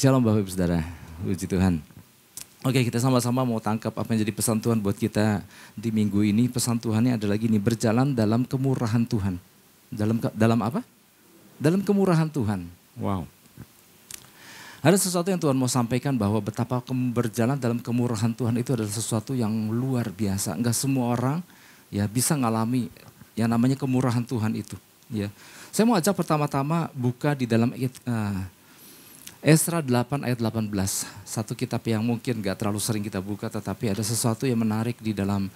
Shalom Bapak Ibu Saudara, puji Tuhan. Oke, kita sama-sama mau tangkap apa yang jadi pesan Tuhan buat kita di minggu ini. Pesan Tuhannya adalah gini, berjalan dalam kemurahan Tuhan. Dalam apa? Dalam kemurahan Tuhan. Wow. Ada sesuatu yang Tuhan mau sampaikan bahwa betapa berjalan dalam kemurahan Tuhan itu adalah sesuatu yang luar biasa. Enggak semua orang ya bisa ngalami yang namanya kemurahan Tuhan itu. Ya, saya mau ajak pertama-tama buka di dalam Esra 8 ayat 18, satu kitab yang mungkin gak terlalu sering kita buka, tetapi ada sesuatu yang menarik di dalam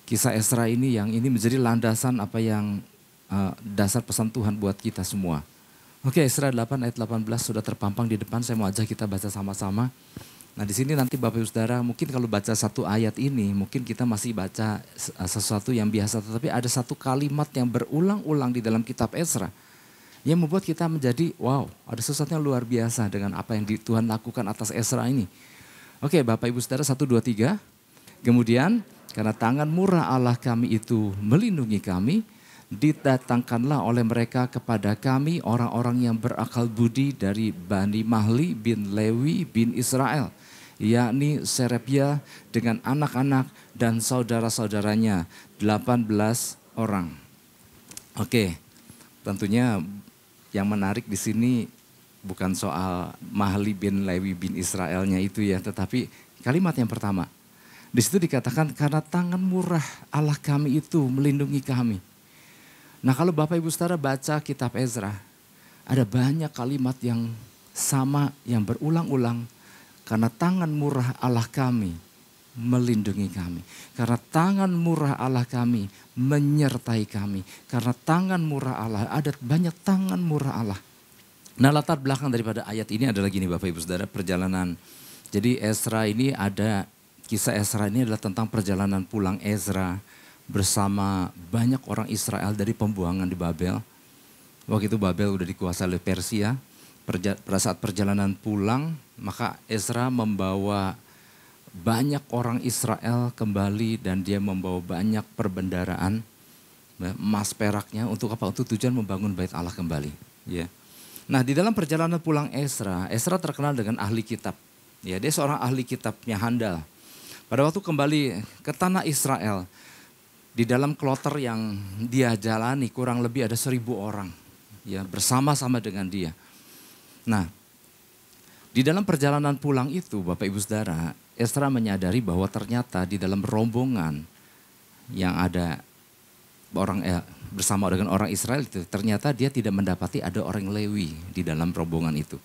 kisah Esra ini yang ini menjadi landasan apa yang dasar pesan Tuhan buat kita semua. Oke, Esra 8 ayat 18 sudah terpampang di depan, saya mau ajak kita baca sama-sama. Nah di sini nanti Bapak Ibu Saudara mungkin kalau baca satu ayat ini mungkin kita masih baca sesuatu yang biasa, tetapi ada satu kalimat yang berulang-ulang di dalam kitab Esra yang membuat kita menjadi wow, ada sesuatu yang luar biasa dengan apa yang Tuhan lakukan atas Esra ini. Oke, Bapak Ibu Saudara 1, 2, 3. Kemudian karena tangan murah Allah kami itu melindungi kami, didatangkanlah oleh mereka kepada kami orang-orang yang berakal budi dari Bani Mahli bin Lewi bin Israel, yakni Serebia dengan anak-anak dan saudara-saudaranya 18 orang. Oke, tentunya yang menarik di sini bukan soal Mahli bin Lewi bin Israelnya itu ya, tetapi kalimat yang pertama. Di situ dikatakan karena tangan murah Allah kami itu melindungi kami. Nah kalau Bapak Ibu Saudara baca kitab Ezra, ada banyak kalimat yang sama yang berulang-ulang. Karena tangan murah Allah kami melindungi kami. Karena tangan murah Allah kami menyertai kami. Karena tangan murah Allah, ada banyak tangan murah Allah. Nah latar belakang daripada ayat ini adalah gini Bapak Ibu Saudara, perjalanan. Jadi Ezra ini ada, kisah Ezra ini adalah tentang perjalanan pulang Ezra bersama banyak orang Israel dari pembuangan di Babel. Waktu itu Babel udah dikuasai oleh Persia. Pada saat perjalanan pulang, maka Ezra membawa banyak orang Israel kembali dan dia membawa banyak perbendaraan, emas peraknya untuk apa? Untuk tujuan membangun bait Allah kembali. Ya. Nah di dalam perjalanan pulang Ezra terkenal dengan ahli kitab. Ya, dia seorang ahli kitabnya handal. Pada waktu kembali ke tanah Israel, di dalam kloter yang dia jalani kurang lebih ada 1.000 orang. Ya, bersama-sama dengan dia. Nah, di dalam perjalanan pulang itu Bapak Ibu Saudara, Esra menyadari bahwa ternyata di dalam rombongan yang ada bersama dengan orang Israel itu, ternyata dia tidak mendapati ada orang Lewi di dalam rombongan itu.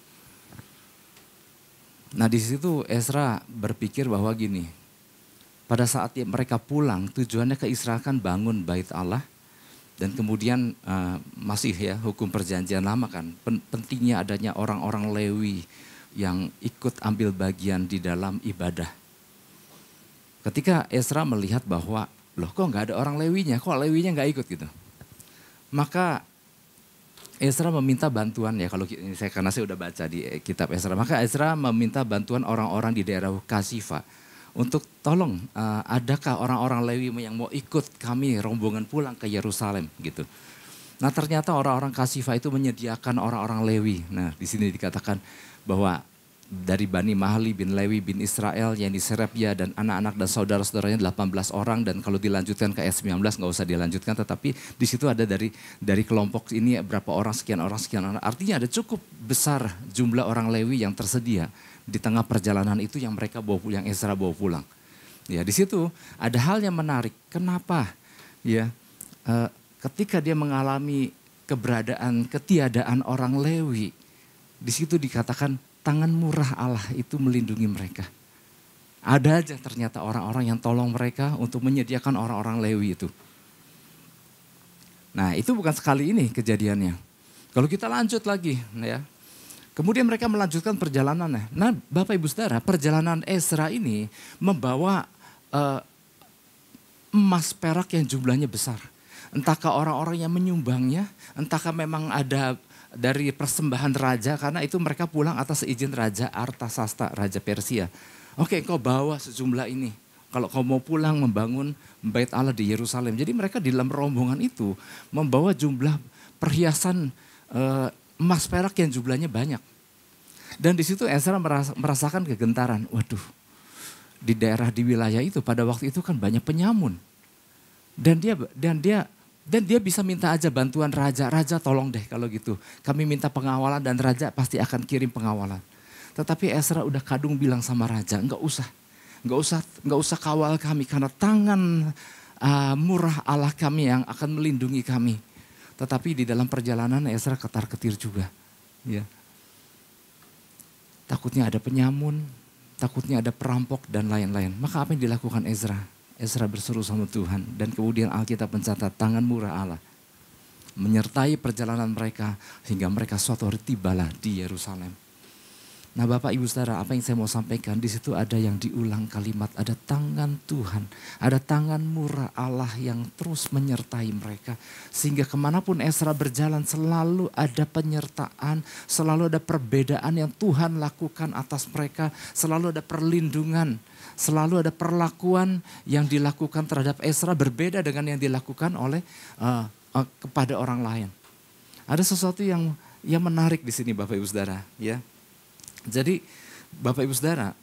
Nah di situ Esra berpikir bahwa gini, pada saat mereka pulang tujuannya ke Israel kan bangun bait Allah. Dan kemudian masih ya hukum perjanjian lama kan, pentingnya adanya orang-orang Lewi yang ikut ambil bagian di dalam ibadah. Ketika Esra melihat bahwa, loh kok nggak ada orang Lewinya, kok Lewinya nggak ikut gitu. Maka Esra meminta bantuan ya, karena saya udah baca di kitab Esra. Maka Esra meminta bantuan orang-orang di daerah Kasifa. Untuk tolong, adakah orang-orang Lewi yang mau ikut kami rombongan pulang ke Yerusalem gitu. Nah ternyata orang-orang Kasifa itu menyediakan orang-orang Lewi. Nah di sini dikatakan bahwa dari Bani Mahli bin Lewi bin Israel yang di Serebia dan anak-anak dan saudara-saudaranya 18 orang. Dan kalau dilanjutkan ke ayat 19 nggak usah dilanjutkan, tetapi di situ ada dari kelompok ini berapa orang, sekian orang. Artinya ada cukup besar jumlah orang Lewi yang tersedia di tengah perjalanan itu yang mereka yang Ezra bawa pulang. Ya di situ ada hal yang menarik. Kenapa? Ya ketika dia mengalami ketiadaan orang Lewi, di situ dikatakan tangan murah Allah itu melindungi mereka. Ada aja ternyata orang-orang yang tolong mereka untuk menyediakan orang-orang Lewi itu. Nah itu bukan sekali ini kejadiannya. Kalau kita lanjut lagi ya. Kemudian mereka melanjutkan perjalanannya. Nah Bapak Ibu Saudara, perjalanan Ezra ini membawa emas perak yang jumlahnya besar. Entahkah orang-orang yang menyumbangnya, entahkah memang ada dari persembahan raja, karena itu mereka pulang atas izin Raja Artasasta, Raja Persia. Oke, kau bawa sejumlah ini. Kalau kau mau pulang membangun bait Allah di Yerusalem. Jadi mereka di dalam rombongan itu membawa jumlah perhiasan emas perak yang jumlahnya banyak. Dan di situ Ezra merasakan kegentaran. Waduh, di daerah di wilayah itu pada waktu itu kan banyak penyamun. Dan dia bisa minta aja bantuan raja. Raja tolong deh kalau gitu. Kami minta pengawalan dan raja pasti akan kirim pengawalan. Tetapi Ezra udah kadung bilang sama raja, enggak usah kawal kami karena tangan murah Allah kami yang akan melindungi kami. Tetapi di dalam perjalanan Ezra ketar-ketir juga. Ya. Takutnya ada penyamun, takutnya ada perampok dan lain-lain. Maka apa yang dilakukan Ezra? Ezra berseru sama Tuhan dan kemudian Alkitab mencatat tangan murah Allah menyertai perjalanan mereka hingga mereka suatu hari tibalah di Yerusalem. Nah Bapak Ibu Saudara, apa yang saya mau sampaikan di situ ada yang diulang kalimat, ada tangan Tuhan, ada tangan murah Allah yang terus menyertai mereka. Sehingga kemanapun Ezra berjalan selalu ada penyertaan, selalu ada perbedaan yang Tuhan lakukan atas mereka, selalu ada perlindungan, selalu ada perlakuan yang dilakukan terhadap Ezra berbeda dengan yang dilakukan oleh kepada orang lain. Ada sesuatu yang menarik di sini Bapak Ibu Saudara, ya. Jadi Bapak Ibu Saudara,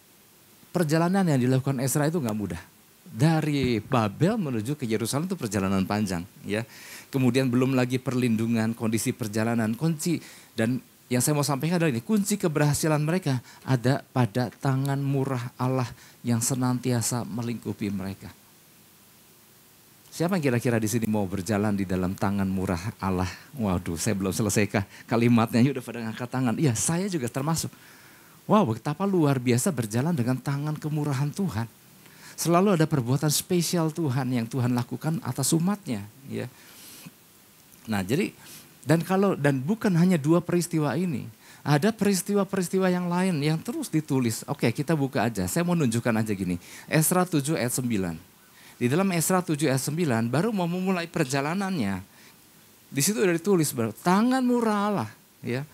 perjalanan yang dilakukan Ezra itu nggak mudah. Dari Babel menuju ke Yerusalem itu perjalanan panjang, ya. Kemudian belum lagi perlindungan, kondisi perjalanan, kunci. Dan yang saya mau sampaikan adalah ini, kunci keberhasilan mereka ada pada tangan murah Allah yang senantiasa melingkupi mereka. Siapa yang kira-kira di sini mau berjalan di dalam tangan murah Allah? Waduh, saya belum selesai kalimatnya, udah pada ngangkat tangan. Iya, saya juga termasuk. Wow, betapa luar biasa berjalan dengan tangan kemurahan Tuhan. Selalu ada perbuatan spesial Tuhan yang Tuhan lakukan atas umatnya. Ya. Nah jadi, dan bukan hanya dua peristiwa ini. Ada peristiwa-peristiwa yang lain yang terus ditulis. Oke, kita buka aja. Saya mau nunjukkan aja gini. Ezra 7 ayat 9. Di dalam Ezra 7 ayat 9 baru mau memulai perjalanannya. Di situ udah ditulis, tangan murah Allah. Ya.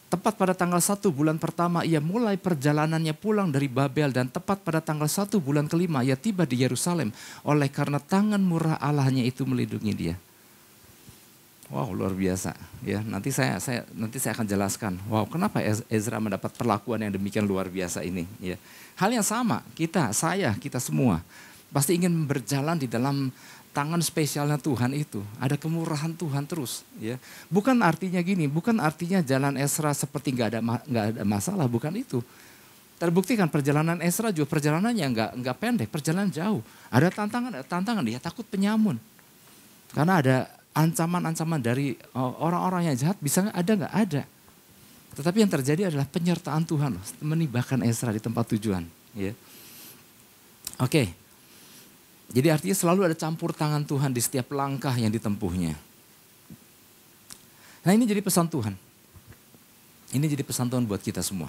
Tepat pada tanggal 1 bulan pertama ia mulai perjalanannya pulang dari Babel dan tepat pada tanggal 1 bulan kelima ia tiba di Yerusalem oleh karena tangan murah Allahnya itu melindungi dia. Wow, luar biasa ya. Nanti saya akan jelaskan. Wow, kenapa Ezra mendapat perlakuan yang demikian luar biasa ini ya. Hal yang sama kita semua pasti ingin berjalan di dalam tangan spesialnya Tuhan itu, ada kemurahan Tuhan terus, ya. Bukan artinya gini, bukan artinya jalan Ezra seperti nggak ada masalah, bukan itu. Terbukti kan perjalanan Ezra juga perjalanannya nggak pendek, perjalanan jauh. Ada tantangan, dia takut penyamun, karena ada ancaman-ancaman dari orang-orang yang jahat, bisa nggak ada. Tetapi yang terjadi adalah penyertaan Tuhan menibahkan Ezra di tempat tujuan, ya. Oke. Jadi artinya selalu ada campur tangan Tuhan di setiap langkah yang ditempuhnya. Nah ini jadi pesan Tuhan. Ini jadi pesan Tuhan buat kita semua.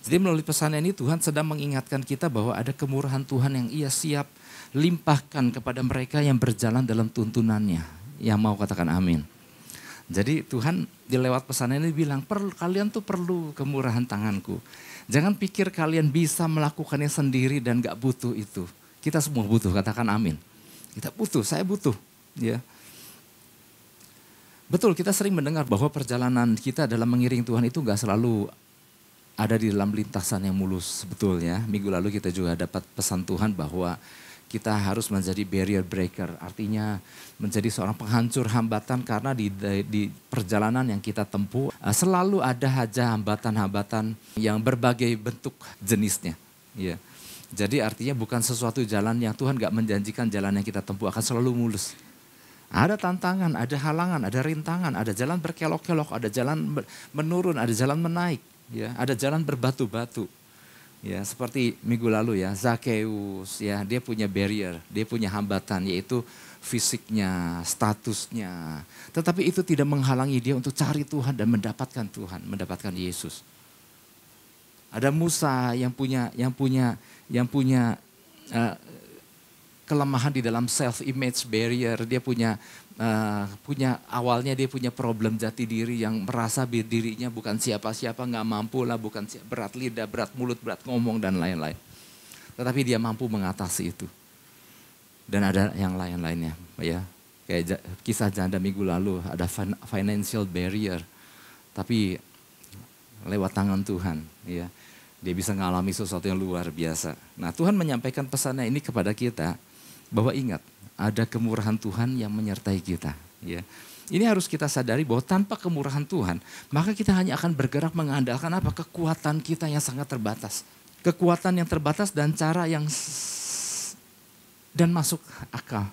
Jadi melalui pesan ini Tuhan sedang mengingatkan kita bahwa ada kemurahan Tuhan yang ia siap limpahkan kepada mereka yang berjalan dalam tuntunannya. Yang mau katakan amin. Jadi Tuhan di lewat pesan ini bilang, kalian tuh perlu kemurahan tanganku. Jangan pikir kalian bisa melakukannya sendiri dan gak butuh itu. Kita semua butuh, katakan amin. Kita butuh, saya butuh. Ya. Betul, kita sering mendengar bahwa perjalanan kita dalam mengiring Tuhan itu gak selalu ada di dalam lintasan yang mulus. Betul ya, minggu lalu kita juga dapat pesan Tuhan bahwa kita harus menjadi barrier breaker. Artinya menjadi seorang penghancur hambatan karena di perjalanan yang kita tempuh selalu ada aja hambatan-hambatan yang berbagai bentuk jenisnya. Ya. Jadi artinya bukan sesuatu jalan yang Tuhan gak menjanjikan jalan yang kita tempuh akan selalu mulus. Ada tantangan, ada halangan, ada rintangan, ada jalan berkelok-kelok, ada jalan menurun, ada jalan menaik, ya, ada jalan berbatu-batu. Ya, seperti minggu lalu ya, Zakheus ya, dia punya barrier, dia punya hambatan yaitu fisiknya, statusnya. Tetapi itu tidak menghalangi dia untuk cari Tuhan dan mendapatkan Tuhan, mendapatkan Yesus. Ada Musa yang punya kelemahan di dalam self image barrier. Dia punya awalnya dia punya problem jati diri yang merasa dirinya bukan siapa-siapa, nggak mampu lah, bukan berat lidah, berat mulut, berat ngomong dan lain-lain. Tetapi dia mampu mengatasi itu. Dan ada yang lain-lainnya, ya. Kayak kisah janda minggu lalu ada financial barrier. Tapi lewat tangan Tuhan. Ya. Dia bisa mengalami sesuatu yang luar biasa. Nah Tuhan menyampaikan pesannya ini kepada kita, bahwa ingat, ada kemurahan Tuhan yang menyertai kita. Ya. Ini harus kita sadari bahwa tanpa kemurahan Tuhan, maka kita hanya akan bergerak mengandalkan apa? Kekuatan kita yang sangat terbatas. Kekuatan yang terbatas dan cara yang dan masuk akal.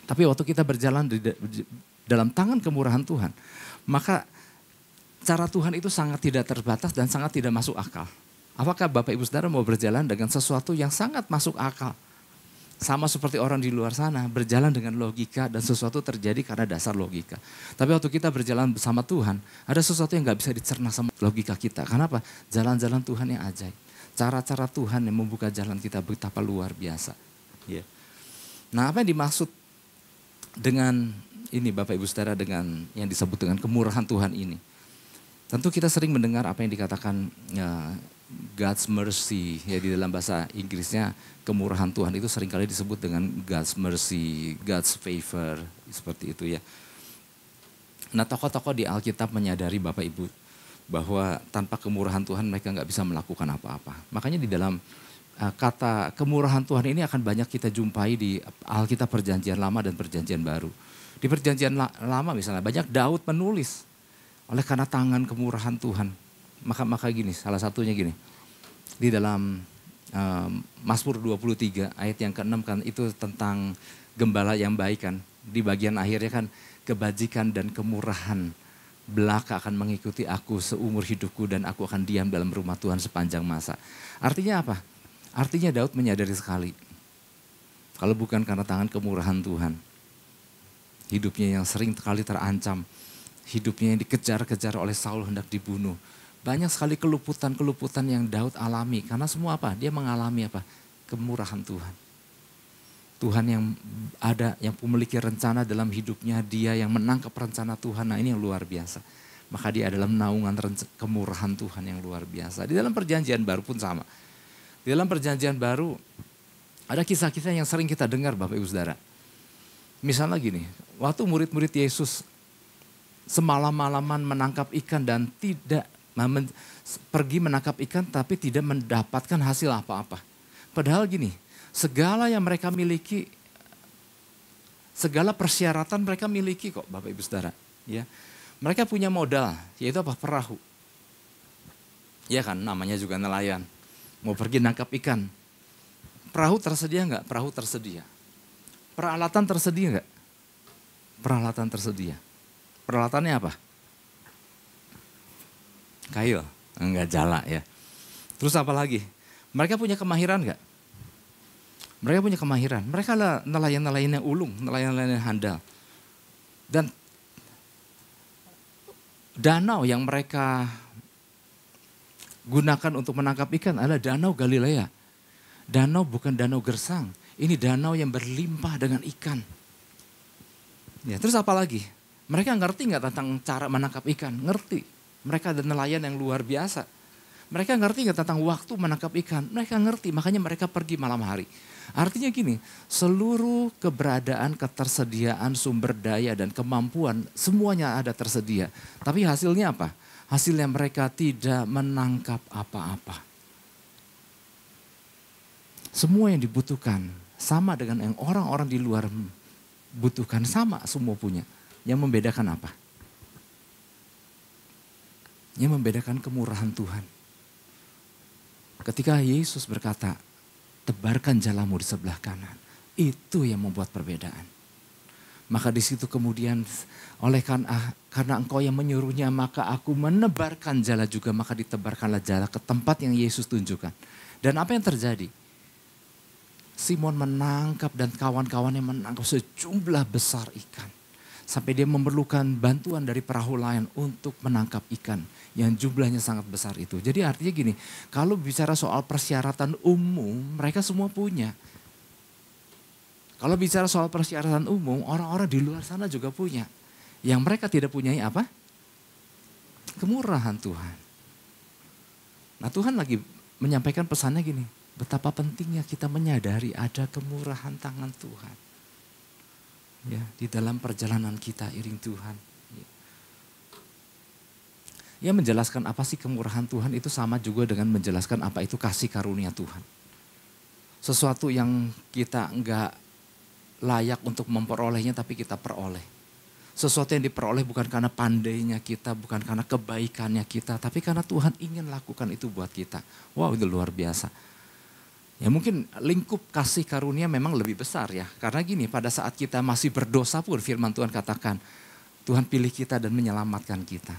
Tapi waktu kita berjalan dalam tangan kemurahan Tuhan, maka cara Tuhan itu sangat tidak terbatas dan sangat tidak masuk akal. Apakah Bapak Ibu Saudara mau berjalan dengan sesuatu yang sangat masuk akal? Sama seperti orang di luar sana, berjalan dengan logika dan sesuatu terjadi karena dasar logika. Tapi waktu kita berjalan bersama Tuhan, ada sesuatu yang gak bisa dicerna sama logika kita. Kenapa? Jalan-jalan Tuhan yang ajaib. Cara-cara Tuhan yang membuka jalan kita betapa luar biasa. Yeah. Nah apa yang dimaksud dengan ini Bapak Ibu Saudara, dengan yang disebut dengan kemurahan Tuhan ini? Tentu kita sering mendengar apa yang dikatakan God's mercy, ya di dalam bahasa Inggrisnya kemurahan Tuhan itu seringkali disebut dengan God's mercy, God's favor, seperti itu ya. Nah tokoh-tokoh di Alkitab menyadari Bapak Ibu bahwa tanpa kemurahan Tuhan mereka nggak bisa melakukan apa-apa. Makanya di dalam kata kemurahan Tuhan ini akan banyak kita jumpai di Alkitab Perjanjian Lama dan Perjanjian Baru. Di Perjanjian Lama misalnya banyak Daud menulis oleh karena tangan kemurahan Tuhan. Maka gini, salah satunya gini, di dalam Mazmur 23 ayat yang ke-6 kan itu tentang gembala yang baik kan. Di bagian akhirnya kan kebajikan dan kemurahan belaka akan mengikuti aku seumur hidupku dan aku akan diam dalam rumah Tuhan sepanjang masa. Artinya apa? Artinya Daud menyadari sekali, kalau bukan karena tangan kemurahan Tuhan, hidupnya yang sering kali terancam, hidupnya yang dikejar-kejar oleh Saul hendak dibunuh. Banyak sekali keluputan-keluputan yang Daud alami. Karena semua apa? Dia mengalami apa? Kemurahan Tuhan. Tuhan yang ada, yang memiliki rencana dalam hidupnya. Dia yang menangkap rencana Tuhan. Nah ini yang luar biasa. Maka dia adalah naungan kemurahan Tuhan yang luar biasa. Di dalam Perjanjian Baru pun sama. Di dalam Perjanjian Baru ada kisah-kisah yang sering kita dengar Bapak Ibu Saudara. Misalnya gini, waktu murid-murid Yesus semalam-malaman menangkap ikan dan tidak pergi menangkap ikan tapi tidak mendapatkan hasil apa-apa. Padahal gini, segala yang mereka miliki, segala persyaratan mereka miliki kok Bapak Ibu Saudara. Ya. Mereka punya modal, yaitu apa? Perahu. Ya kan, namanya juga nelayan. Mau pergi nangkap ikan. Perahu tersedia enggak? Perahu tersedia. Peralatan tersedia enggak? Peralatan tersedia. Peralatannya apa? Kayu, enggak jala ya. Terus apa lagi? Mereka punya kemahiran enggak? Mereka punya kemahiran. Mereka adalah nelayan-nelayan yang ulung, nelayan-nelayan yang handal. Dan danau yang mereka gunakan untuk menangkap ikan adalah danau Galilea. Danau bukan danau gersang. Ini danau yang berlimpah dengan ikan. Ya, terus apa lagi? Mereka ngerti nggak tentang cara menangkap ikan? Ngerti. Mereka ada nelayan yang luar biasa. Mereka ngerti nggak tentang waktu menangkap ikan? Mereka ngerti, makanya mereka pergi malam hari. Artinya gini, seluruh keberadaan, ketersediaan, sumber daya dan kemampuan semuanya ada tersedia. Tapi hasilnya apa? Hasilnya mereka tidak menangkap apa-apa. Semua yang dibutuhkan sama dengan yang orang-orang di luar butuhkan, sama semua punya. Yang membedakan apa? Yang membedakan kemurahan Tuhan. Ketika Yesus berkata, tebarkan jalamu di sebelah kanan. Itu yang membuat perbedaan. Maka di situ kemudian karena engkau yang menyuruhnya, maka aku menebarkan jala juga. Maka ditebarkanlah jala ke tempat yang Yesus tunjukkan. Dan apa yang terjadi? Simon menangkap dan kawan-kawannya menangkap sejumlah besar ikan. Sampai dia memerlukan bantuan dari perahu lain untuk menangkap ikan yang jumlahnya sangat besar itu. Jadi artinya gini, kalau bicara soal persyaratan umum, mereka semua punya. Kalau bicara soal persyaratan umum, orang-orang di luar sana juga punya. Yang mereka tidak punyai apa? Kemurahan Tuhan. Nah Tuhan lagi menyampaikan pesannya gini, betapa pentingnya kita menyadari ada kemurahan tangan Tuhan. Ya, di dalam perjalanan kita iring Tuhan. Ya menjelaskan apa sih kemurahan Tuhan itu sama juga dengan menjelaskan apa itu kasih karunia Tuhan. Sesuatu yang kita enggak layak untuk memperolehnya tapi kita peroleh. Sesuatu yang diperoleh bukan karena pandainya kita, bukan karena kebaikannya kita, tapi karena Tuhan ingin lakukan itu buat kita. Wow, itu luar biasa. Ya mungkin lingkup kasih karunia memang lebih besar ya. Karena gini, pada saat kita masih berdosa pun firman Tuhan katakan, Tuhan pilih kita dan menyelamatkan kita.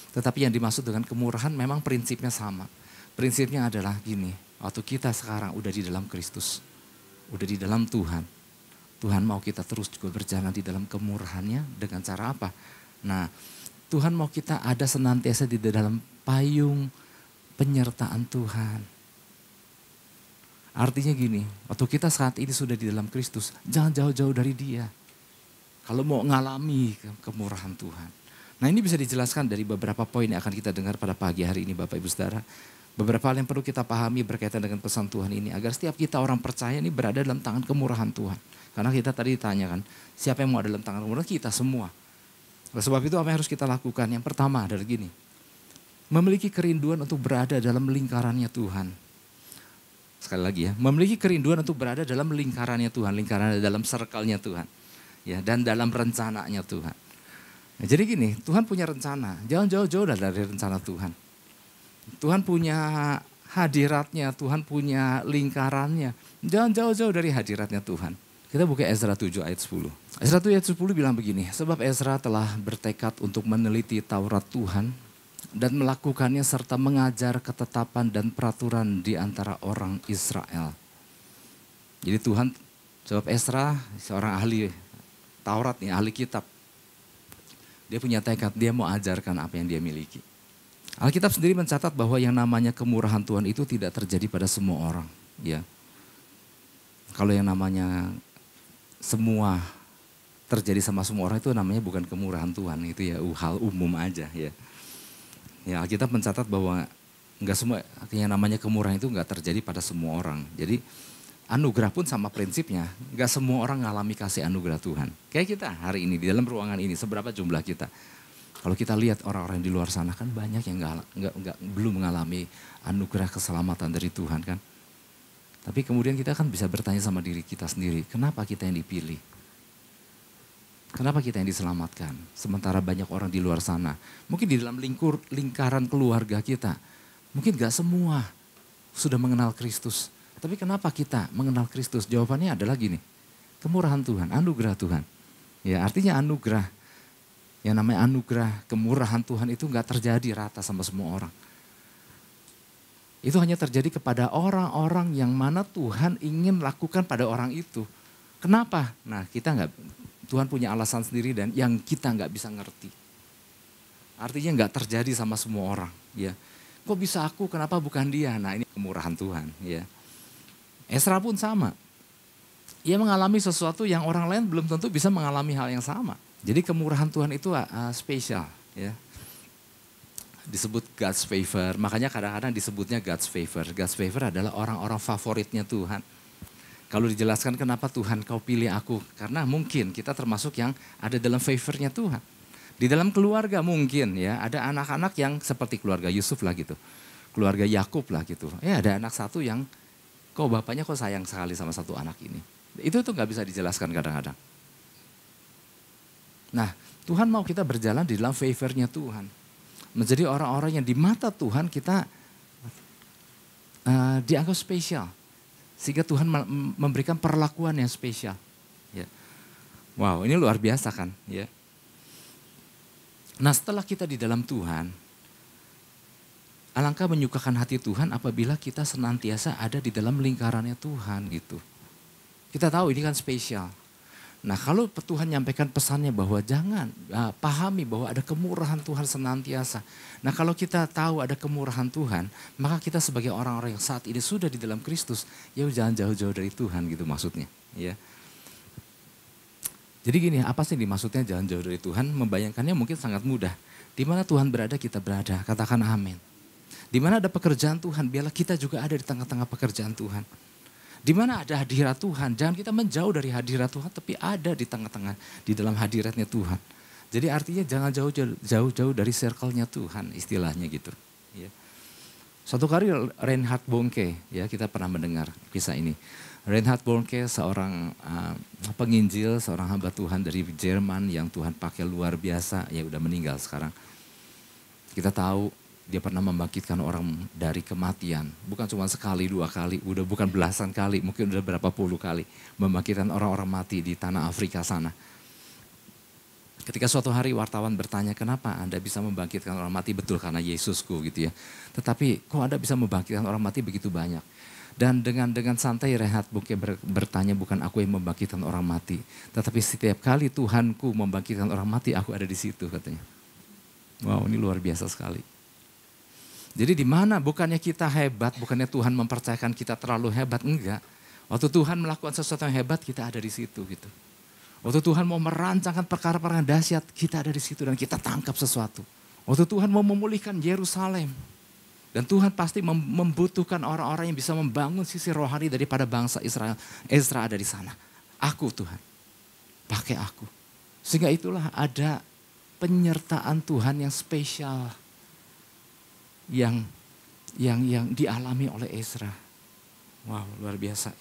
Tetapi yang dimaksud dengan kemurahan memang prinsipnya sama. Prinsipnya adalah gini, waktu kita sekarang udah di dalam Kristus, udah di dalam Tuhan. Tuhan mau kita terus juga berjalan di dalam kemurahannya dengan cara apa? Nah, Tuhan mau kita ada senantiasa di dalam payung penyertaan Tuhan. Artinya gini, waktu kita saat ini sudah di dalam Kristus, jangan jauh-jauh dari Dia. Kalau mau ngalami kemurahan Tuhan. Nah ini bisa dijelaskan dari beberapa poin yang akan kita dengar pada pagi hari ini Bapak Ibu Saudara. Beberapa hal yang perlu kita pahami berkaitan dengan pesan Tuhan ini. Agar setiap kita orang percaya ini berada dalam tangan kemurahan Tuhan. Karena kita tadi ditanyakan, siapa yang mau ada dalam tangan kemurahan? Kita semua. Oleh sebab itu apa yang harus kita lakukan? Yang pertama adalah gini. Memiliki kerinduan untuk berada dalam lingkarannya Tuhan. Sekali lagi ya, memiliki kerinduan untuk berada dalam lingkarannya Tuhan. Lingkaran dalam circle-nya Tuhan. Ya, dan dalam rencananya Tuhan. Nah, jadi gini, Tuhan punya rencana. Jangan jauh-jauh dari rencana Tuhan. Tuhan punya hadiratnya, Tuhan punya lingkarannya. Jangan jauh-jauh dari hadiratnya Tuhan. Kita buka Ezra 7 ayat 10. Ezra 7 ayat 10 bilang begini, sebab Ezra telah bertekad untuk meneliti Taurat Tuhan dan melakukannya serta mengajar ketetapan dan peraturan di antara orang Israel. Jadi Tuhan, sebab Ezra seorang ahli Taurat nih, ahli kitab. Dia punya tekad, dia mau ajarkan apa yang dia miliki. Alkitab sendiri mencatat bahwa yang namanya kemurahan Tuhan itu tidak terjadi pada semua orang. Ya. Kalau yang namanya semua terjadi sama semua orang itu namanya bukan kemurahan Tuhan. Itu ya hal umum aja ya. Ya Alkitab mencatat bahwa enggak semua yang namanya kemurahan itu enggak terjadi pada semua orang. Jadi anugerah pun sama prinsipnya. Enggak semua orang mengalami kasih anugerah Tuhan. Kayak kita hari ini di dalam ruangan ini seberapa jumlah kita. Kalau kita lihat orang-orang di luar sana kan banyak yang belum mengalami anugerah keselamatan dari Tuhan kan. Tapi kemudian kita kan bisa bertanya sama diri kita sendiri, kenapa kita yang dipilih? Kenapa kita yang diselamatkan? Sementara banyak orang di luar sana, mungkin di dalam lingkaran keluarga kita, mungkin gak semua sudah mengenal Kristus. Tapi kenapa kita mengenal Kristus? Jawabannya adalah gini, kemurahan Tuhan, anugerah Tuhan. Ya artinya anugerah. Yang namanya anugerah, kemurahan Tuhan itu gak terjadi rata sama semua orang. Itu hanya terjadi kepada orang-orang yang mana Tuhan ingin lakukan pada orang itu. Kenapa? Nah Tuhan punya alasan sendiri dan yang kita gak bisa ngerti. Artinya gak terjadi sama semua orang. Ya. Kok bisa aku, kenapa bukan dia? Nah ini kemurahan Tuhan. Ya. Ezra pun sama. Ia mengalami sesuatu yang orang lain belum tentu bisa mengalami hal yang sama. Jadi kemurahan Tuhan itu spesial, ya. Disebut God's favor, makanya kadang-kadang disebutnya God's favor. God's favor adalah orang-orang favoritnya Tuhan. Kalau dijelaskan kenapa Tuhan kau pilih aku, karena mungkin kita termasuk yang ada dalam favornya Tuhan. Di dalam keluarga mungkin ya, ada anak-anak yang seperti keluarga Yusuf lah gitu. Keluarga Yakub lah gitu. Ada anak satu yang bapaknya kok sayang sekali sama satu anak ini. Itu tuh gak bisa dijelaskan kadang-kadang. Nah, Tuhan mau kita berjalan di dalam favornya Tuhan. Menjadi orang-orang yang di mata Tuhan kita dianggap spesial. Sehingga Tuhan memberikan perlakuan yang spesial. Ya. Wow, ini luar biasa kan. Ya. Nah setelah kita di dalam Tuhan, alangkah menyukakan hati Tuhan apabila kita senantiasa ada di dalam lingkarannya Tuhan gitu. Kita tahu ini kan spesial. Nah kalau Tuhan nyampaikan pesannya bahwa jangan pahami bahwa ada kemurahan Tuhan senantiasa. Nah kalau kita tahu ada kemurahan Tuhan, maka kita sebagai orang-orang yang saat ini sudah di dalam Kristus, ya jangan jauh-jauh dari Tuhan gitu maksudnya. Ya. Jadi gini, apa sih dimaksudnya jangan jauh dari Tuhan? Membayangkannya mungkin sangat mudah. Di mana Tuhan berada, kita berada. Katakan amin. Di mana ada pekerjaan Tuhan, biarlah kita juga ada di tengah-tengah pekerjaan Tuhan. Di mana ada hadirat Tuhan, jangan kita menjauh dari hadirat Tuhan, tapi ada di tengah-tengah, di dalam hadiratnya Tuhan. Jadi artinya jangan jauh-jauh dari circle-nya Tuhan, istilahnya gitu. Ya. Suatu kali Reinhard Bonnke, ya kita pernah mendengar kisah ini. Reinhard Bonnke seorang penginjil, seorang hamba Tuhan dari Jerman yang Tuhan pakai luar biasa, ya udah meninggal sekarang. Kita tahu dia pernah membangkitkan orang dari kematian. Bukan cuma sekali, dua kali, udah bukan belasan kali, mungkin udah berapa puluh kali. Membangkitkan orang-orang mati di tanah Afrika sana. Ketika suatu hari wartawan bertanya, kenapa Anda bisa membangkitkan orang mati? Betul, karena Yesusku gitu ya. Tetapi kok Anda bisa membangkitkan orang mati begitu banyak? Dan dengan santai Reinhard Bonnke bertanya, bukan aku yang membangkitkan orang mati. Tetapi setiap kali Tuhanku membangkitkan orang mati, aku ada di situ katanya. Wow, ini luar biasa sekali. Jadi di mana bukannya kita hebat, bukannya Tuhan mempercayakan kita terlalu hebat, enggak. Waktu Tuhan melakukan sesuatu yang hebat, kita ada di situ gitu. Waktu Tuhan mau merancangkan perkara-perkara dahsyat, kita ada di situ dan kita tangkap sesuatu. Waktu Tuhan mau memulihkan Yerusalem, dan Tuhan pasti membutuhkan orang-orang yang bisa membangun sisi rohani daripada bangsa Israel. Ezra ada di sana. Aku Tuhan, pakai aku. Sehingga itulah ada penyertaan Tuhan yang spesial yang dialami oleh Ezra. Wow, luar biasa.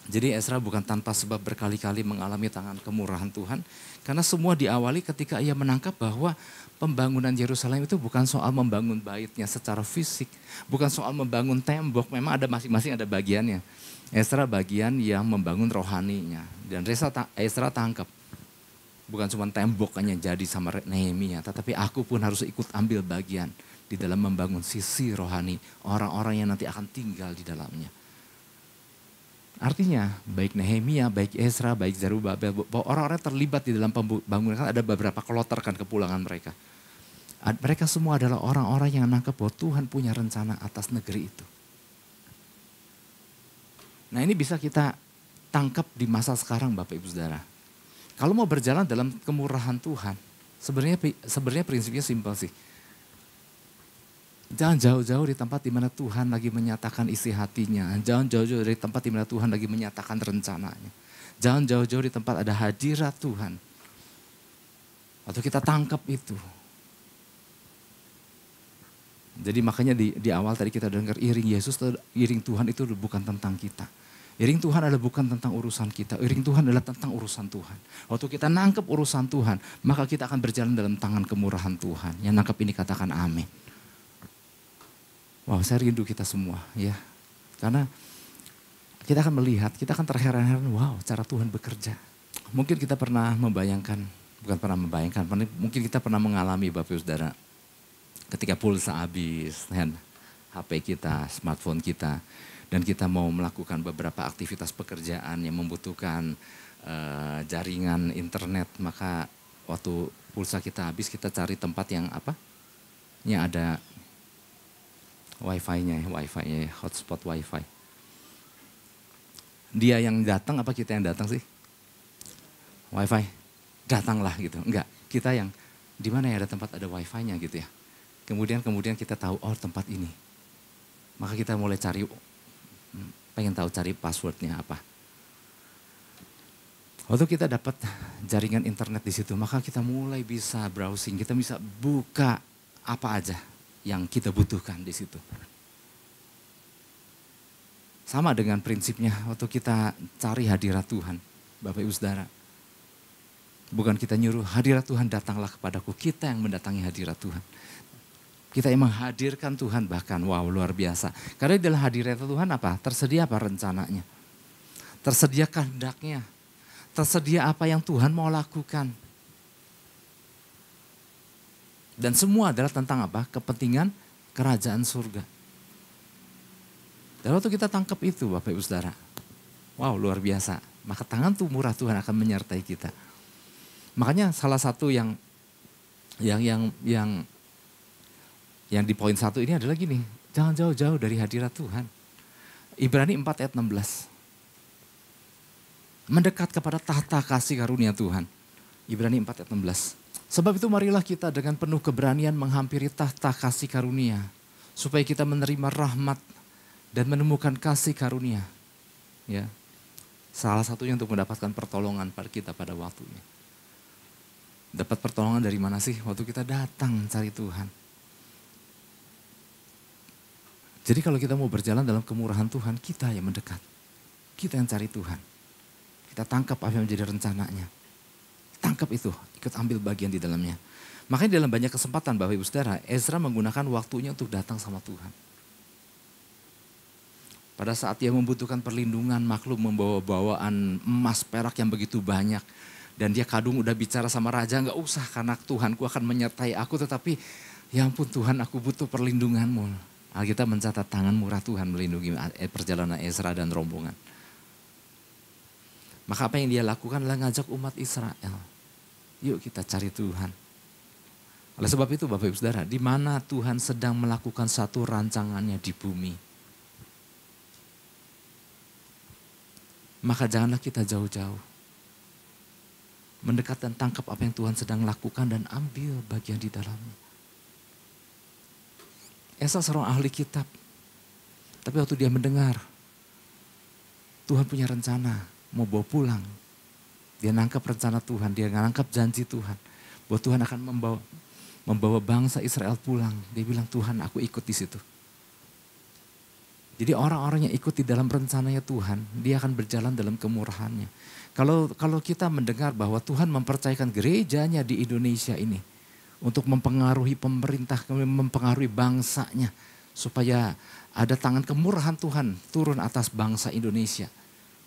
Jadi Ezra bukan tanpa sebab berkali-kali mengalami tangan kemurahan Tuhan. Karena semua diawali ketika ia menangkap bahwa pembangunan Yerusalem itu bukan soal membangun baitnya secara fisik. Bukan soal membangun tembok, memang ada masing-masing ada bagiannya. Ezra bagian yang membangun rohaninya. Dan Ezra tangkap. Bukan cuma temboknya jadi sama Nehemia, tetapi aku pun harus ikut ambil bagian di dalam membangun sisi rohani orang-orang yang nanti akan tinggal di dalamnya. Artinya baik Nehemia, baik Ezra, baik Zerubabel, bahwa orang-orang terlibat di dalam pembangunan, kan ada beberapa kloter kan kepulangan mereka. Mereka semua adalah orang-orang yang nangkep bahwa Tuhan punya rencana atas negeri itu. Nah ini bisa kita tangkap di masa sekarang Bapak Ibu Saudara. Kalau mau berjalan dalam kemurahan Tuhan, sebenarnya prinsipnya simpel sih. Jangan jauh-jauh di tempat di mana Tuhan lagi menyatakan isi hatinya. Jangan jauh-jauh dari tempat di mana Tuhan lagi menyatakan rencananya. Jangan jauh-jauh di tempat ada hadirat Tuhan. Waktu kita tangkap itu. Jadi makanya di awal tadi kita dengar iring Yesus, iring Tuhan itu bukan tentang kita. Iring Tuhan adalah bukan tentang urusan kita. Iring Tuhan adalah tentang urusan Tuhan. Waktu kita nangkep urusan Tuhan, maka kita akan berjalan dalam tangan kemurahan Tuhan. Yang nangkep ini katakan amin. Wow, saya rindu kita semua ya. Karena kita akan melihat, kita akan terheran-heran, wow cara Tuhan bekerja. Mungkin kita pernah membayangkan, bukan pernah membayangkan, mungkin kita pernah mengalami Bapak Ibu Saudara. Ketika pulsa habis, HP kita, smartphone kita. Dan kita mau melakukan beberapa aktivitas pekerjaan yang membutuhkan jaringan internet. Maka waktu pulsa kita habis, kita cari tempat yang apa? Yang ada wifi-nya, hotspot wifi. Dia yang datang apa kita yang datang sih? Wifi, datanglah gitu. Enggak, kita yang di mana ya ada tempat ada wifi-nya gitu ya. Kemudian kita tahu oh tempat ini. Maka kita mulai cari, pengen tahu cari passwordnya apa. Waktu kita dapat jaringan internet di situ, maka kita mulai bisa browsing, kita bisa buka apa aja yang kita butuhkan di situ. Sama dengan prinsipnya waktu kita cari hadirat Tuhan, Bapak Ibu Saudara. Bukan kita nyuruh hadirat Tuhan datanglah kepadaku, kita yang mendatangi hadirat Tuhan. Kita yang menghadirkan Tuhan bahkan, wow luar biasa. Karena di dalam hadirat Tuhan apa? Tersedia apa rencananya? Tersedia kehendaknya. Tersedia apa yang Tuhan mau lakukan. Dan semua adalah tentang apa? Kepentingan kerajaan surga. Dan waktu kita tangkap itu Bapak Ibu Saudara. Wow luar biasa. Maka tangan murah Tuhan akan menyertai kita. Makanya salah satu yang di poin 1 ini adalah gini. Jangan jauh-jauh dari hadirat Tuhan. Ibrani 4 ayat 16. Mendekat kepada tahta kasih karunia Tuhan. Ibrani 4 ayat 16. Sebab itu marilah kita dengan penuh keberanian menghampiri tahta kasih karunia. Supaya kita menerima rahmat dan menemukan kasih karunia. Ya, salah satunya untuk mendapatkan pertolongan pada kita pada waktunya. Dapat pertolongan dari mana sih? Waktu kita datang cari Tuhan. Jadi kalau kita mau berjalan dalam kemurahan Tuhan, kita yang mendekat. Kita yang cari Tuhan. Kita tangkap apa yang menjadi rencananya. Tangkap itu, ikut ambil bagian di dalamnya. Makanya dalam banyak kesempatan Bapak Ibu Saudara, Ezra menggunakan waktunya untuk datang sama Tuhan. Pada saat dia membutuhkan perlindungan, maklum membawa bawaan emas perak yang begitu banyak. Dan dia kadung udah bicara sama raja, gak usah karena Tuhanku akan menyertai aku. Tetapi ya ampun Tuhan, aku butuh perlindunganmu. Alkitab mencatat tangan murah Tuhan melindungi perjalanan Ezra dan rombongan. Maka apa yang dia lakukan adalah ngajak umat Israel. Yuk kita cari Tuhan. Oleh sebab itu Bapak Ibu Saudara, di mana Tuhan sedang melakukan satu rancangannya di bumi. Maka janganlah kita jauh-jauh. Mendekat dan tangkap apa yang Tuhan sedang lakukan dan ambil bagian di dalamnya. Esa seorang ahli kitab. Tapi waktu dia mendengar, Tuhan punya rencana, mau bawa pulang. Dia nangkap rencana Tuhan, dia nangkap janji Tuhan. Bahwa Tuhan akan membawa bangsa Israel pulang. Dia bilang, Tuhan aku ikut di situ. Jadi orang-orang yang ikut di dalam rencananya Tuhan, dia akan berjalan dalam kemurahannya. Kalau kita mendengar bahwa Tuhan mempercayakan gerejanya di Indonesia ini untuk mempengaruhi pemerintah, mempengaruhi bangsanya, supaya ada tangan kemurahan Tuhan turun atas bangsa Indonesia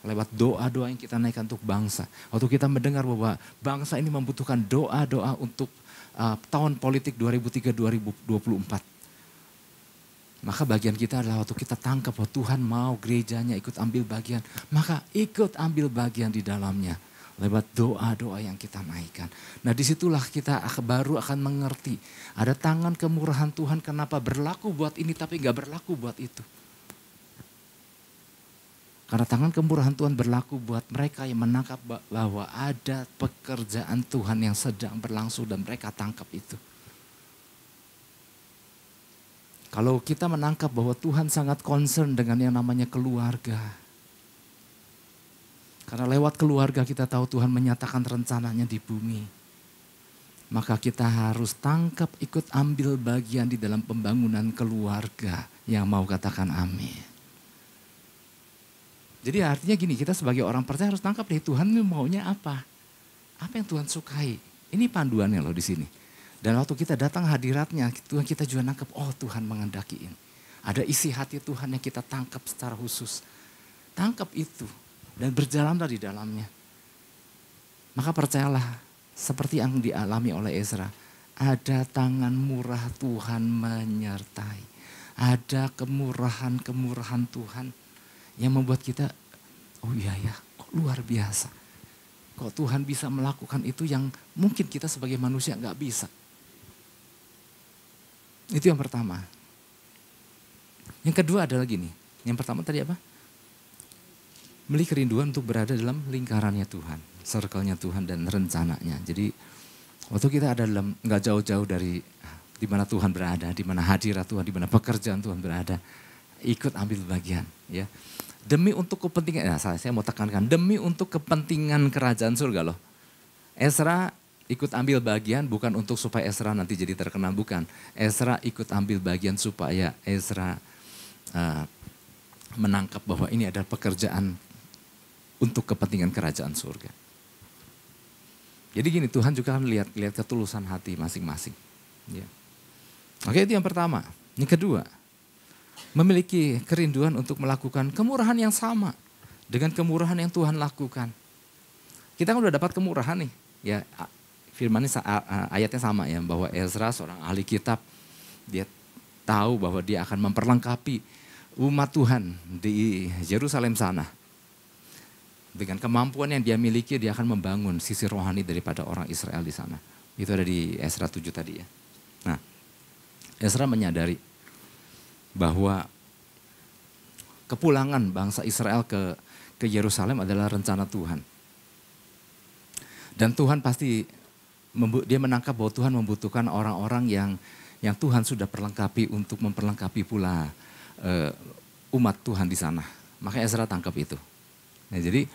lewat doa-doa yang kita naikkan untuk bangsa. Waktu kita mendengar bahwa bangsa ini membutuhkan doa-doa untuk tahun politik 2003-2024. Maka bagian kita adalah waktu kita tangkap bahwa Tuhan mau gerejanya ikut ambil bagian. Maka ikut ambil bagian di dalamnya. Lewat doa-doa yang kita naikkan. Nah disitulah kita baru akan mengerti. Ada tangan kemurahan Tuhan kenapa berlaku buat ini tapi gak berlaku buat itu. Karena tangan kemurahan Tuhan berlaku buat mereka yang menangkap bahwa ada pekerjaan Tuhan yang sedang berlangsung dan mereka tangkap itu. Kalau kita menangkap bahwa Tuhan sangat concern dengan yang namanya keluarga. Karena lewat keluarga kita tahu Tuhan menyatakan rencananya di bumi. Maka kita harus tangkap, ikut ambil bagian di dalam pembangunan keluarga. Yang mau katakan amin. Jadi artinya gini, kita sebagai orang percaya harus tangkap deh Tuhan maunya apa. Apa yang Tuhan sukai. Ini panduannya loh di sini. Dan waktu kita datang hadiratnya, Tuhan kita juga nangkep, oh Tuhan mengendaki ini. Ada isi hati Tuhan yang kita tangkap secara khusus. Tangkap itu dan berjalanlah di dalamnya. Maka percayalah, seperti yang dialami oleh Ezra, ada tangan murah Tuhan menyertai. Ada kemurahan-kemurahan Tuhan yang membuat kita, oh iya ya, kok luar biasa. Kok Tuhan bisa melakukan itu yang mungkin kita sebagai manusia nggak bisa. Itu yang pertama. Yang kedua adalah gini. Yang pertama tadi apa? Memiliki kerinduan untuk berada dalam lingkarannya Tuhan. Circle-nya Tuhan dan rencananya. Jadi waktu kita ada dalam, nggak jauh-jauh dari di mana Tuhan berada, di mana hadirat Tuhan, di mana pekerjaan Tuhan berada. Ikut ambil bagian. Ya. Demi untuk kepentingan, nah saya mau tekankan, demi untuk kepentingan kerajaan surga loh. Ezra ikut ambil bagian bukan untuk supaya Ezra nanti jadi terkenal, bukan. Ezra ikut ambil bagian supaya Ezra menangkap bahwa ini adalah pekerjaan untuk kepentingan kerajaan surga. Jadi gini, Tuhan juga kan lihat ketulusan hati masing-masing. Ya. Oke, itu yang pertama. Yang kedua, memiliki kerinduan untuk melakukan kemurahan yang sama dengan kemurahan yang Tuhan lakukan. Kita kan udah dapat kemurahan nih, ya firmannya ayatnya sama ya, bahwa Ezra seorang ahli kitab, dia tahu bahwa dia akan memperlengkapi umat Tuhan di Yerusalem sana. Dengan kemampuan yang dia miliki, dia akan membangun sisi rohani daripada orang Israel di sana. Itu ada di Ezra 7 tadi ya. Nah, Ezra menyadari bahwa kepulangan bangsa Israel ke Yerusalem adalah rencana Tuhan. Dan Tuhan pasti, dia menangkap bahwa Tuhan membutuhkan orang-orang yang Tuhan sudah perlengkapi untuk memperlengkapi pula umat Tuhan di sana. Maka Ezra tangkap itu. Nah, jadi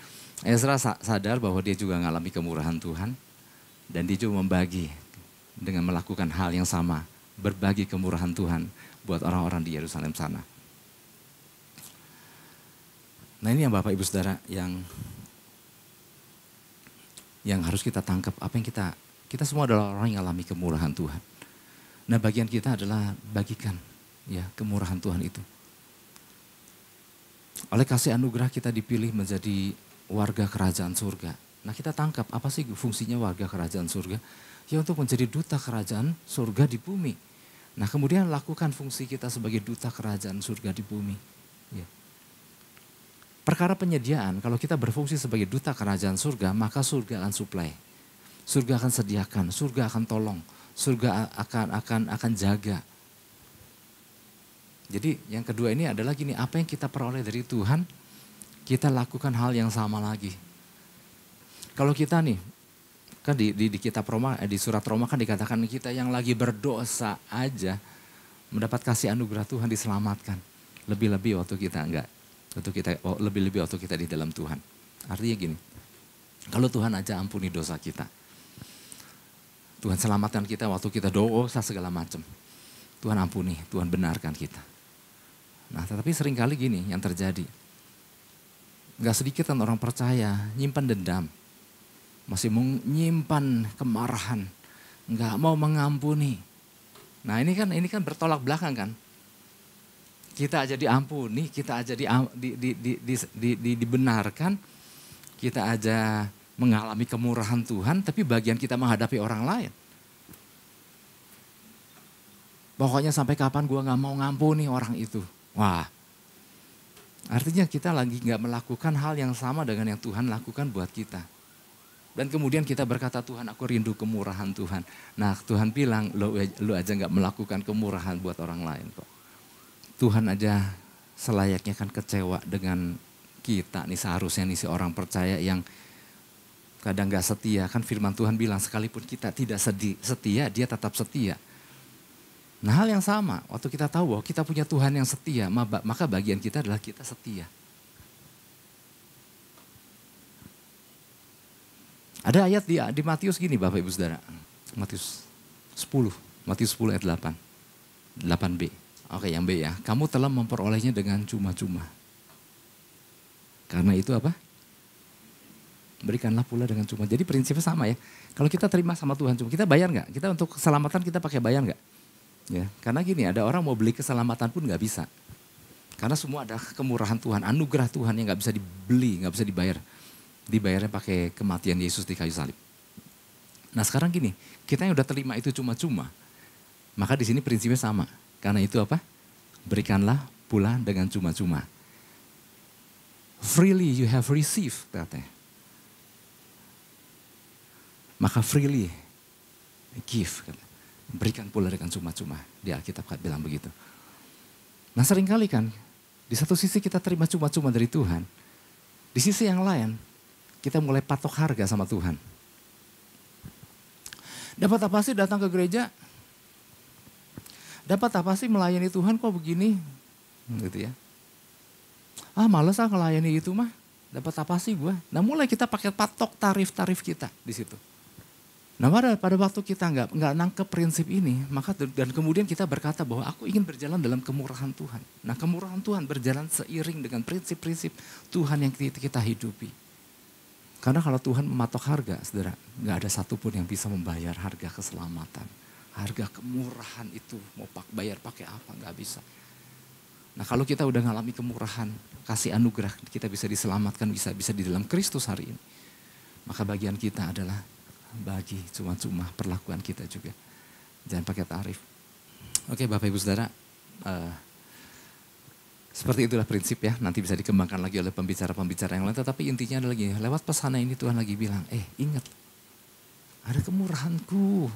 Ezra sadar bahwa dia juga mengalami kemurahan Tuhan. Dan dia juga membagi dengan melakukan hal yang sama. Berbagi kemurahan Tuhan buat orang-orang di Yerusalem sana. Nah ini yang Bapak Ibu Saudara yang harus kita tangkap. Apa yang kita semua adalah orang yang alami kemurahan Tuhan. Nah bagian kita adalah bagikan ya kemurahan Tuhan itu. Oleh kasih anugerah kita dipilih menjadi warga kerajaan surga. Nah kita tangkap apa sih fungsinya warga kerajaan surga? Ya untuk menjadi duta kerajaan surga di bumi. Nah kemudian lakukan fungsi kita sebagai duta kerajaan surga di bumi. Ya. Perkara penyediaan, kalau kita berfungsi sebagai duta kerajaan surga, maka surga akan suplai. Surga akan sediakan, surga akan tolong, surga akan jaga. Jadi yang kedua ini adalah gini, apa yang kita peroleh dari Tuhan, kita lakukan hal yang sama lagi. Kalau kita nih, kan di kitab Roma, di surat Roma kan dikatakan kita yang lagi berdosa aja mendapat kasih anugerah Tuhan diselamatkan. Lebih-lebih waktu kita enggak, lebih-lebih waktu kita di dalam Tuhan. Artinya gini, kalau Tuhan aja ampuni dosa kita, Tuhan selamatkan kita waktu kita dosa segala macam. Tuhan ampuni, Tuhan benarkan kita. Nah tetapi seringkali gini yang terjadi. Gak sedikit kan orang percaya nyimpan dendam. Masih menyimpan kemarahan. Gak mau mengampuni. Nah ini kan bertolak belakang kan. Kita aja diampuni, kita aja dibenarkan. Kita aja mengalami kemurahan Tuhan. Tapi bagian kita menghadapi orang lain. Pokoknya sampai kapan gue gak mau ngampuni orang itu. Wah, artinya kita lagi gak melakukan hal yang sama dengan yang Tuhan lakukan buat kita. Dan kemudian kita berkata, Tuhan aku rindu kemurahan Tuhan. Nah Tuhan bilang, lu aja gak melakukan kemurahan buat orang lain kok. Tuhan aja selayaknya kan kecewa dengan kita nih seharusnya nih seorang percaya yang kadang gak setia. Kan firman Tuhan bilang sekalipun kita tidak setia, dia tetap setia. Nah hal yang sama, waktu kita tahu bahwa kita punya Tuhan yang setia, maka bagian kita adalah kita setia. Ada ayat di Matius gini Bapak Ibu Saudara, Matius 10 ayat 8b. Oke yang B ya, kamu telah memperolehnya dengan cuma-cuma. Karena itu apa? Berikanlah pula dengan cuma. Jadi prinsipnya sama ya, kalau kita terima sama Tuhan cuma, kita bayar gak? Kita untuk keselamatan kita pakai bayar gak? Ya, karena gini ada orang mau beli keselamatan pun gak bisa. Karena semua ada kemurahan Tuhan, anugerah Tuhan yang gak bisa dibeli, gak bisa dibayar. Dibayarnya pakai kematian Yesus di kayu salib. Nah sekarang gini, kita yang udah terima itu cuma-cuma. Maka di sini prinsipnya sama. Karena itu apa? Berikanlah pula dengan cuma-cuma. Freely you have received, katanya. Maka freely give, katanya. Berikan pula dengan cuma-cuma. Di Alkitab bilang begitu. Nah seringkali kan, di satu sisi kita terima cuma-cuma dari Tuhan. Di sisi yang lain, kita mulai patok harga sama Tuhan. Dapat apa sih datang ke gereja? Dapat apa sih melayani Tuhan kok begini? Gitu ya. Ah males ngelayani itu mah. Dapat apa sih gue? Nah mulai kita pakai patok tarif-tarif kita di situ. Nah pada waktu kita nggak nangkep prinsip ini, maka dan kemudian kita berkata bahwa aku ingin berjalan dalam kemurahan Tuhan. Nah kemurahan Tuhan berjalan seiring dengan prinsip-prinsip Tuhan yang kita hidupi. Karena kalau Tuhan mematok harga, saudara, nggak ada satupun yang bisa membayar harga keselamatan. Harga kemurahan itu mau bayar pakai apa nggak bisa. Nah kalau kita udah ngalami kemurahan, kasih anugerah kita bisa diselamatkan, bisa di dalam Kristus hari ini. Maka bagian kita adalah bagi cuma-cuma perlakuan kita juga. Jangan pakai tarif. Oke Bapak Ibu Saudara, seperti itulah prinsip ya. Nanti bisa dikembangkan lagi oleh pembicara-pembicara yang lain. Tetapi intinya adalah gini, lewat pesan ini Tuhan lagi bilang, ingat ada kemurahanku.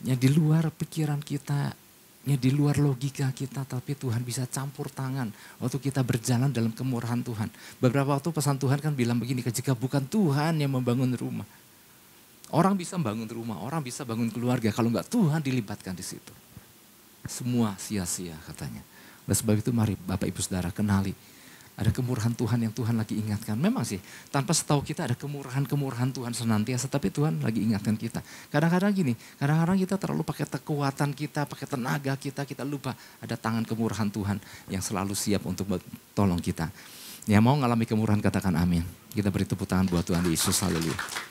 Yang di luar pikiran kita, yang di luar logika kita, tapi Tuhan bisa campur tangan waktu kita berjalan dalam kemurahan Tuhan. Beberapa waktu pesan Tuhan kan bilang begini, jika bukan Tuhan yang membangun rumah. Orang bisa bangun rumah, orang bisa bangun keluarga, kalau enggak Tuhan dilibatkan di situ. Semua sia-sia katanya. Oleh sebab itu mari Bapak Ibu Saudara kenali Ada kemurahan Tuhan yang Tuhan lagi ingatkan. Memang sih, tanpa setahu kita ada kemurahan Tuhan senantiasa, tapi Tuhan lagi ingatkan kita. Kadang-kadang gini, kadang-kadang kita terlalu pakai kekuatan kita, pakai tenaga kita lupa ada tangan kemurahan Tuhan yang selalu siap untuk tolong kita. Ya mau ngalami kemurahan katakan amin. Kita beri tepuk tangan buat Tuhan Yesus, haleluya.